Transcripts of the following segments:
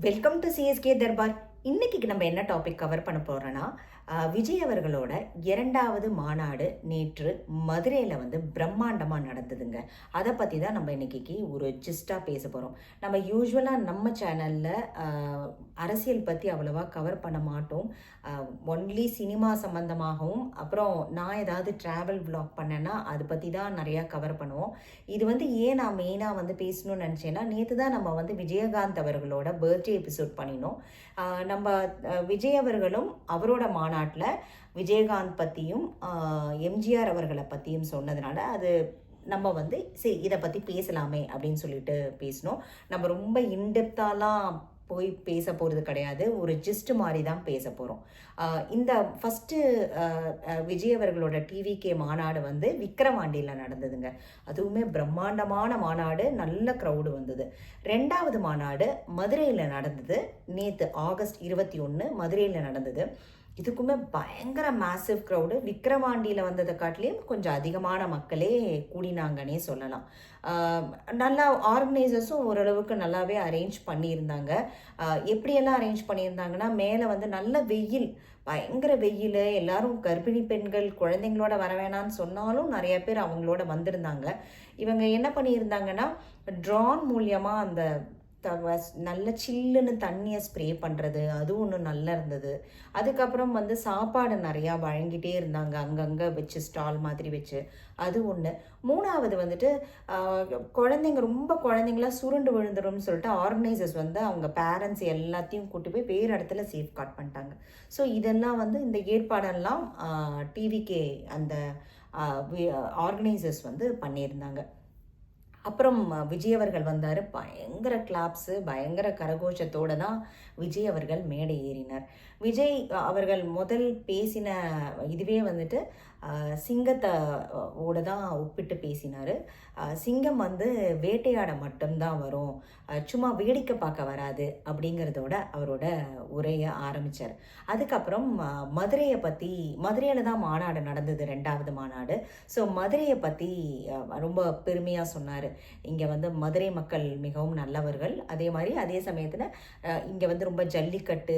Welcome to CSK Darbar. இன்னைக்கு நம்ம என்ன டாபிக் கவர் பண்ண போறோம்னா, விஜய் அவர்களோட 2வது மாநாடு நேற்று மதுரையில் பிரம்மாண்டமாக நடந்ததுங்க. அதை பற்றி தான் நம்ம இன்னைக்கு ஒரு ஜிஸ்டாக பேச போகிறோம். நம்ம யூஸ்வலாக நம்ம சேனலில் அரசியல் பற்றி அவ்வளோவா கவர் பண்ண மாட்டோம். ஒன்லி சினிமா சம்மந்தமாகவும், அப்புறம் நான் ஏதாவது ட்ராவல் விளாக் பண்ணேன்னா அதை பற்றி தான் நிறையா கவர் பண்ணுவோம். இது ஏன் நான் மெயினாக பேசணும்னு நினச்சேன்னா, நேற்று தான் நம்ம விஜயகாந்த் அவர்களோட பர்த்டே எபிசோட் பண்ணினோம். நம்ம விஜய் அவர்களும் அவரோட மாநாட்டில் விஜயகாந்த் பற்றியும் எம்ஜிஆர் அவர்களை பற்றியும் சொன்னதுனால அது நம்ம சரி இதை பற்றி பேசலாமே அப்படின்னு சொல்லிட்டு பேசினோம். நம்ம ரொம்ப இன்டெப்த்தாலாம் போய் பேச போகிறது கிடையாது, ஒரு ஜிஸ்ட் மாதிரி தான் பேச போகிறோம். இந்த ஃபஸ்ட்டு விஜய் அவர்களோட டிவிகே மாநாடு விக்கிரவாண்டியில் நடந்ததுங்க. அதுவுமே பிரம்மாண்டமான மாநாடு, நல்ல க்ரௌடு வந்தது. 2வது மாநாடு மதுரையில் நடந்தது. நேற்று ஆகஸ்ட் 21 மதுரையில் நடந்தது. இதுக்குமே பயங்கர மேசிவ் க்ரௌடு. விக்கிரவாண்டியில் வந்ததை காட்டிலையும் கொஞ்சம் அதிகமான மக்களே கூடினாங்கன்னே சொல்லலாம். நல்லா ஆர்கனைசர்ஸும் ஓரளவுக்கு நல்லாவே அரேஞ்ச் பண்ணியிருந்தாங்க. எப்படியெல்லாம் அரேஞ்ச் பண்ணியிருந்தாங்கன்னா, மேலே நல்ல வெயில், பயங்கர வெயில், எல்லாரும் கர்ப்பிணி பெண்கள் குழந்தைங்களோட வர வேணான்னு சொன்னாலும் நிறைய பேர் அவங்களோட வந்திருந்தாங்க. இவங்க என்ன பண்ணியிருந்தாங்கன்னா, ட்ரான் மூலியமாக அந்த நல்ல சில்லுன்னு தண்ணியை ஸ்ப்ரே பண்ணுறது, அது ஒன்று நல்லா இருந்தது. அதுக்கப்புறம் சாப்பாடு நிறையா வழங்கிட்டே இருந்தாங்க, அங்கங்கே வச்சு ஸ்டால் மாதிரி வச்சு. அது ஒன்று. 3வது குழந்தைங்க, ரொம்ப குழந்தைங்களாம் சுருண்டு விழுந்துடும்னு சொல்லிட்டு ஆர்கனைசர்ஸ் அவங்க பேரண்ட்ஸ் எல்லாத்தையும் கூட்டி போய் வேறு இடத்துல சேஃப் கார்ட் பண்ணிட்டாங்க. ஸோ இதெல்லாம் இந்த ஏற்பாடெல்லாம் டிவிக்கே அந்த ஆர்கனைசர்ஸ் பண்ணியிருந்தாங்க. அப்புறம் விஜய் அவர்கள் வந்தார். பயங்கர கிளாப்ஸு, பயங்கர கரகோஷத்தோடு தான் விஜய் அவர்கள் மேடை ஏறினார். விஜய் அவர்கள் முதல் பேசின இதுவே சிங்கத்தை ஓட தான் ஒப்பிட்டு பேசினார். சிங்கம் வேட்டையாட மட்டும்தான் வரும், சும்மா வேடிக்கை பார்க்க வராது அப்படிங்கிறதோட அவரோட உரையை ஆரம்பித்தார். அதுக்கப்புறம் மதுரையில் தான் மாநாடு நடந்தது, 2வது மாநாடு. ஸோ மதுரையை பற்றி ரொம்ப பெருமையாக சொன்னார். இங்கே மதுரை மக்கள் மிகவும் நல்லவர்கள், அதே சமயத்தில் இங்கே ரொம்ப ஜல்லிக்கட்டு,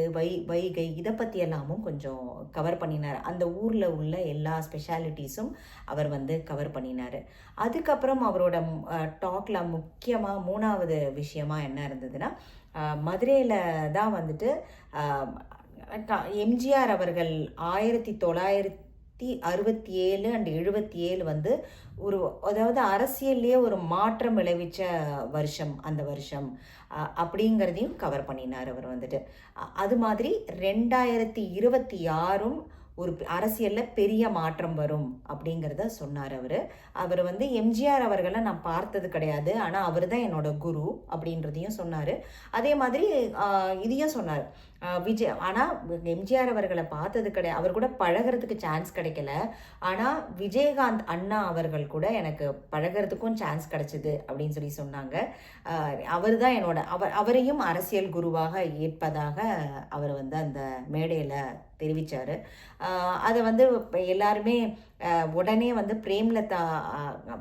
வைகை, இதை பற்றி எல்லாமும் கொஞ்சம் கவர் பண்ணினார். அந்த ஊரில் உள்ள எல்லா ஸ்பெஷாலிட்டிஸும் அவர் கவர் பண்ணினார். அதுக்கப்புறம் அவரோட டாக்ல முக்கியமாக 3வது விஷயமா என்ன இருந்ததுன்னா, மதுரையில் தான் எம்ஜிஆர் அவர்கள் 1967 அண்ட் 77 ஒரு, அதாவது அரசியல்லையே ஒரு மாற்றம் விளைவிச்ச வருஷம் அந்த வருஷம் அப்படிங்கிறதையும் கவர் பண்ணினார் அவர் அது மாதிரி 2026 ஒரு அரசியலில் பெரிய மாற்றம் வரும் அப்படிங்கிறத சொன்னார் அவர் எம்ஜிஆர் அவர்களை நான் பார்த்தது கிடையாது, ஆனால் அவர் தான் என்னோட குரு அப்படின்றதையும் சொன்னார். அதே மாதிரி இதையும் சொன்னார் விஜய். ஆனால் எம்ஜிஆர் அவர்களை பார்த்தது கிடையாது, அவர் கூட பழகிறதுக்கு சான்ஸ் கிடைக்கல, ஆனால் விஜயகாந்த் அண்ணா அவர்கள் கூட எனக்கு பழகிறதுக்கும் சான்ஸ் கிடைச்சிது அப்படின்னு சொன்னாங்க. அவர் தான் அவரையும் அரசியல் குருவாக ஏற்பதாக அவர் அந்த மேடையில் தெரிவித்தார். அதை எல்லாருமே உடனே பிரேம்லதா,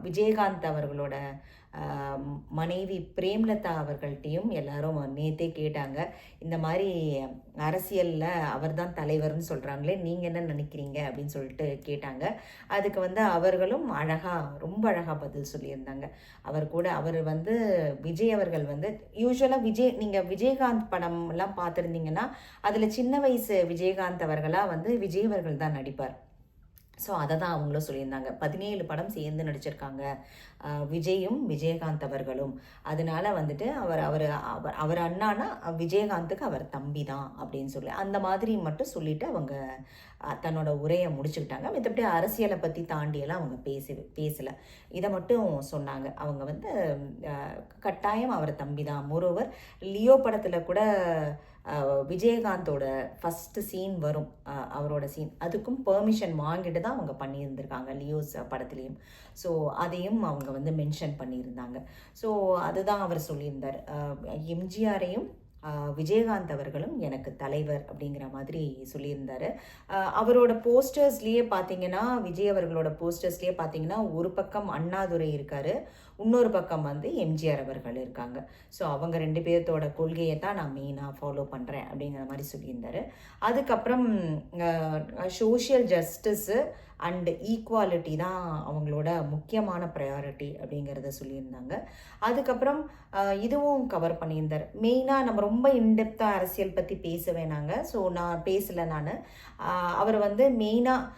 விஜயகாந்த் அவர்களோட மனைவி பிரேம்லதா அவர்கள்ட்டையும் எல்லாரும் நேற்றே கேட்டாங்க, இந்த மாதிரி அரசியலில் அவர் தான் தலைவர்னு சொல்கிறாங்களே, நீங்கள் என்ன நினைக்கிறீங்க அப்படின்னு சொல்லிட்டு கேட்டாங்க. அதுக்கு அவர்களும் ரொம்ப அழகாக பதில் சொல்லியிருந்தாங்க. அவர் விஜய் அவர்கள் யூஸ்வலாக நீங்கள் விஜயகாந்த் படம்லாம் பார்த்துருந்தீங்கன்னா அதில் சின்ன வயசு விஜயகாந்த் அவர்களாக விஜய் அவர்கள் தான் நடிப்பார். ஸோ அதை தான் அவங்களும் சொல்லியிருந்தாங்க. 17 படம் சேர்ந்து நடிச்சிருக்காங்க விஜயும் விஜயகாந்த் அவர்களும். அதனால அவர் அவர் அவர் அண்ணானா விஜயகாந்துக்கு அவர் தம்பி தான் அப்படின்னு சொல்லி அந்த மாதிரி மட்டும் சொல்லிட்டு அவங்க தன்னோட உரையை முடிச்சுக்கிட்டாங்க. மற்றபடி அரசியலை பற்றி தாண்டியெல்லாம் அவங்க பேசலை. இதை மட்டும் சொன்னாங்க. அவங்க கட்டாயம் அவர் தம்பி தான். மோரோவர் லியோ படத்தில் கூட விஜயகாந்தோட ஃபஸ்ட்டு சீன் வரும், அவரோட சீன், அதுக்கும் பெர்மிஷன் வாங்கிட்டு தான் அவங்க பண்ணியிருந்திருக்காங்க லியோஸ் படத்துலேயும். ஸோ அதையும் அவங்க மென்ஷன் பண்ணியிருந்தாங்க. ஸோ அதுதான் அவர் சொல்லியிருந்தார். எம்ஜிஆரையும் விஜயகாந்த் அவர்களும் எனக்கு தலைவர் அப்படிங்கிற மாதிரி சொல்லியிருந்தார். அவரோட போஸ்டர்ஸ்லேயே பார்த்தீங்கன்னா, விஜய் அவர்களோட போஸ்டர்ஸ்லேயே பார்த்தீங்கன்னா, ஒரு பக்கம் அண்ணாதுரை இருக்கார், இன்னொரு பக்கம் வந்து எம்ஜிஆர் அவர்கள் இருக்காங்க. ஸோ அவங்க 2 பேர்த்தோட கொள்கையை தான் நான் மெயினாக ஃபாலோ பண்ணுறேன் அப்படிங்கிற மாதிரி சொல்லியிருந்தார். அதுக்கப்புறம் சோஷியல் ஜஸ்டிஸு அண்டு ஈக்குவாலிட்டி தான் அவங்களோட முக்கியமான ப்ரையாரிட்டி அப்படிங்கிறத சொல்லியிருந்தாங்க. அதுக்கப்புறம் இதுவும் கவர் பண்ணியிருந்தார். மெயினாக நம்ம ரொம்ப இன்டெப்த்தாக அரசியல் பற்றி பேச வேணாங்க. ஸோ நான் பேசலை. அவர் வந்து மெயினாக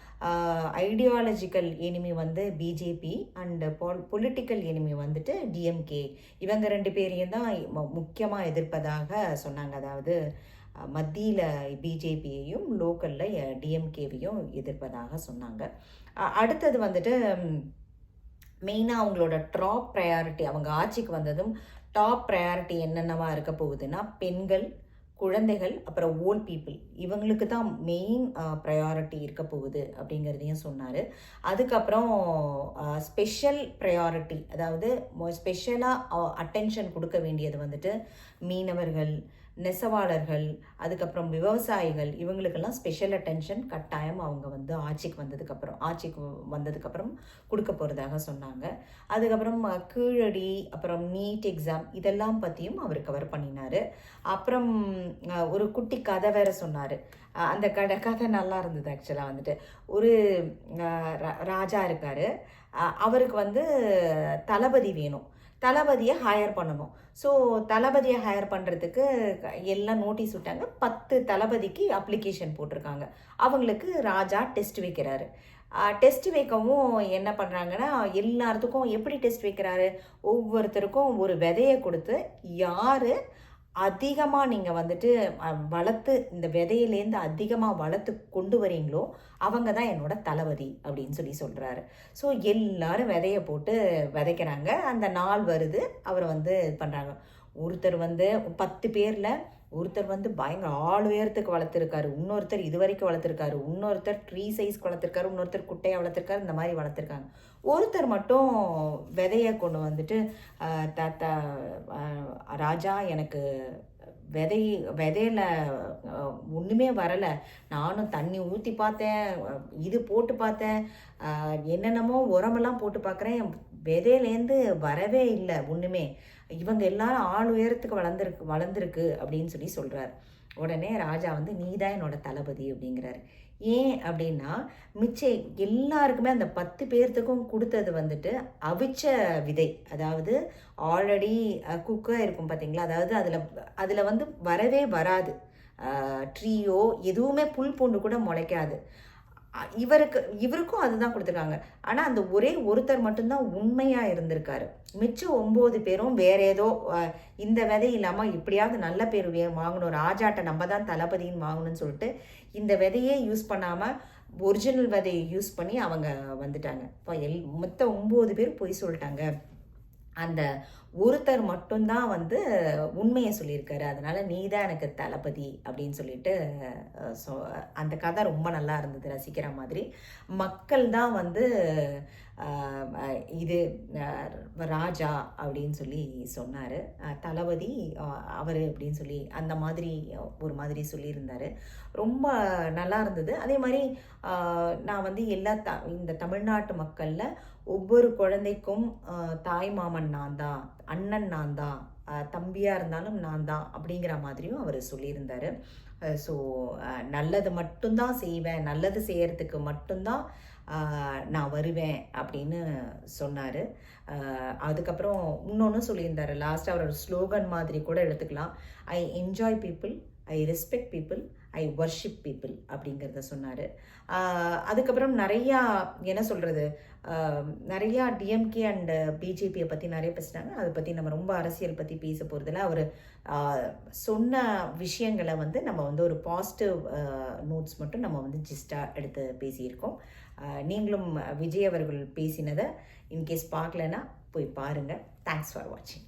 ஐடியாலஜிக்கல் எனிமி வந்து பிஜேபி அண்டு பொலிட்டிக்கல் எனிமி வந்துட்டு டிஎம்கே. இவங்க 2 பேரையும் தான் முக்கியமாக எதிர்ப்பதாக சொன்னாங்க. அதாவது மத்தியில் பிஜேபியையும் லோக்கலில் டிஎம்கேவையும் எதிர்ப்பதாக சொன்னாங்க. அடுத்தது வந்துட்டு மெயினாக அவங்களோட டாப் ப்ரையாரிட்டி, அவங்க ஆட்சிக்கு வந்ததும் டாப் ப்ரையாரிட்டி என்னென்னவா இருக்க போகுதுன்னா பெண்கள், குழந்தைகள், அப்புறம் ஓல்ட் பீப்புள், இவங்களுக்கு தான் மெயின் ப்ரையாரிட்டி இருக்க போகுது அப்படிங்கிறதையும் சொன்னார். அதுக்கப்புறம் ஸ்பெஷல் ப்ரையாரிட்டி, அதாவது ஸ்பெஷலாக அட்டென்ஷன் கொடுக்க வேண்டியது வந்துட்டு மீனவர்கள், நெசவாளர்கள், அதுக்கப்புறம் விவசாயிகள், இவங்களுக்கெல்லாம் ஸ்பெஷல் அட்டென்ஷன் கட்டாயம் அவங்க வந்து ஆட்சிக்கு வந்ததுக்கப்புறம் கொடுக்க போகிறதாக சொன்னாங்க. அதுக்கப்புறம் கீழடி, அப்புறம் நீட் எக்ஸாம், இதெல்லாம் பற்றியும் அவர் கவர் பண்ணினார். அப்புறம் ஒரு குட்டி கதை வேறு சொன்னார். அந்த கதை நல்லா இருந்தது. ஆக்சுவலாக வந்துட்டு ஒரு ராஜா இருக்கார். அவருக்கு வந்து தளபதி வேணும், தளபதியை ஹையர் பண்ணணும். ஸோ தளபதியை ஹையர் பண்ணுறதுக்கு எல்லாம் நோட்டீஸ் விட்டாங்க. 10 தளபதிக்கு அப்ளிகேஷன் போட்டிருக்காங்க. அவங்களுக்கு ராஜா டெஸ்ட் வைக்கிறாரு. டெஸ்ட் வைக்கவும் என்ன பண்ணுறாங்கன்னா, எல்லாத்துக்கும் எப்படி டெஸ்ட் வைக்கிறாரு, ஒவ்வொருத்தருக்கும் ஒரு விதையை கொடுத்து யார் அதிகமாக நீங்கள் வந்துட்டு வளர்த்து இந்த விதையிலேருந்து அதிகமாக வளர்த்து கொண்டு வரீங்களோ அவங்க தான் என்னோட தளபதி அப்படின்னு சொல்கிறாரு. ஸோ எல்லாரும் விதையை போட்டு விதைக்கிறாங்க. அந்த நாள் வருது, அவர் வந்து இது பண்ணுறாங்க. ஒருத்தர் வந்து 10 பேரில் ஒருத்தர் வந்து பயங்கர 6 உயரத்துக்கு வளர்த்துருக்காரு, இன்னொருத்தர் இது வரைக்கும் வளர்த்துருக்காரு, இன்னொருத்தர் ட்ரீ சைஸ்க்கு வளர்த்துருக்காரு, இன்னொருத்தர் குட்டையாக வளர்த்துருக்காரு, இந்த மாதிரி வளர்த்துருக்காங்க. ஒருத்தர் மட்டும் விதையை கொண்டு வந்துட்டு ராஜா எனக்கு விதையில ஒன்றுமே வரலை, நானும் தண்ணி ஊற்றி பார்த்தேன், இது போட்டு பார்த்தேன், என்னென்னமோ உரமெல்லாம் போட்டு பார்க்குறேன், விதையிலேருந்து வரவே இல்லை ஒன்றுமே, இவங்க எல்லாரும் 6 உயரத்துக்கு வளர்ந்துருக்கு அப்படின்னு சொல்கிறார். உடனே ராஜா வந்து நீ தான் என்னோட தளபதி அப்படிங்கிறாரு. ஏன் அப்படின்னா மிச்சம் எல்லாருக்குமே அந்த 10 பேர்த்துக்கும் கொடுத்தது வந்துட்டு அவிச்ச விதை, அதாவது ஆல்ரெடி குக்காக இருக்கும் பார்த்தீங்களா, அதாவது அதில் வந்து வரவே வராது, ட்ரீயோ எதுவுமே புல் பூண்டு கூட முளைக்காது. இவருக்கும் அதுதான் கொடுத்துருக்காங்க. ஆனால் அந்த ஒருத்தர் மட்டும்தான் உண்மையாக இருந்திருக்காரு. மிச்சம் 9 பேரும் வேற ஏதோ இந்த விதை இல்லாமல் எப்படியாவது நல்ல பேர் வாங்கணும், ராஜாட்ட நம்ம தான் தளபதின்னு வாங்கணும்னு சொல்லிட்டு இந்த விதையே யூஸ் பண்ணாமல் ஒரிஜினல் விதையை யூஸ் பண்ணி அவங்க வந்துட்டாங்க. இப்போ மொத்தம் 9 பேர் பொய் சொல்லிட்டாங்க. அந்த ஒருத்தர் மட்டும்தான் வந்து உண்மையை சொல்லியிருக்காரு. அதனால் நீ தான் எனக்கு தளபதி அப்படின்னு சொல்லிட்டு அந்த கதை ரொம்ப நல்லா இருந்தது, ரசிக்கிற மாதிரி. மக்கள் தான் வந்து இது ராஜா அப்படின்னு சொன்னார், தளபதி அவர் அப்படின்னு அந்த மாதிரி ஒரு மாதிரி சொல்லியிருந்தார். ரொம்ப நல்லா இருந்தது. அதே மாதிரி நான் வந்து இந்த தமிழ்நாட்டு மக்களில் ஒவ்வொரு குழந்தைக்கும் தாய் மாமன் நான் தான், அண்ணன் நான் தான், தம்பியாக இருந்தாலும் நான் தான் அப்படிங்கிற மாதிரியும் அவர் சொல்லியிருந்தார். ஸோ நல்லது மட்டும்தான் செய்வேன், நல்லது செய்கிறதுக்கு மட்டும்தான் நான் வருவேன் அப்படின்னு சொன்னார். அதுக்கப்புறம் இன்னொன்று சொல்லியிருந்தார், லாஸ்ட்டாக அவரோட ஸ்லோகன் மாதிரி கூட எடுத்துக்கலாம், I enjoy people, I respect people, I worship people அப்படிங்கிறத சொன்னார். அதுக்கப்புறம் நிறையா என்ன சொல்கிறது, நிறையா டிஎம்கே அண்ட் பிஜேபியை பற்றி நிறைய பேசினாங்க. அதை பற்றி நம்ம ரொம்ப அரசியல் பற்றி பேச போகிறதில்ல. அவர் சொன்ன விஷயங்களை வந்து நம்ம வந்து ஒரு பாசிட்டிவ் நோட்ஸ் மட்டும் நம்ம வந்து ஜிஸ்டாக எடுத்து பேசியிருக்கோம். நீங்களும் விஜய் அவர்கள் பேசினதை இன்கேஸ் பார்க்கலன்னா போய் பாருங்கள். தேங்க்ஸ் ஃபார் வாட்சிங்.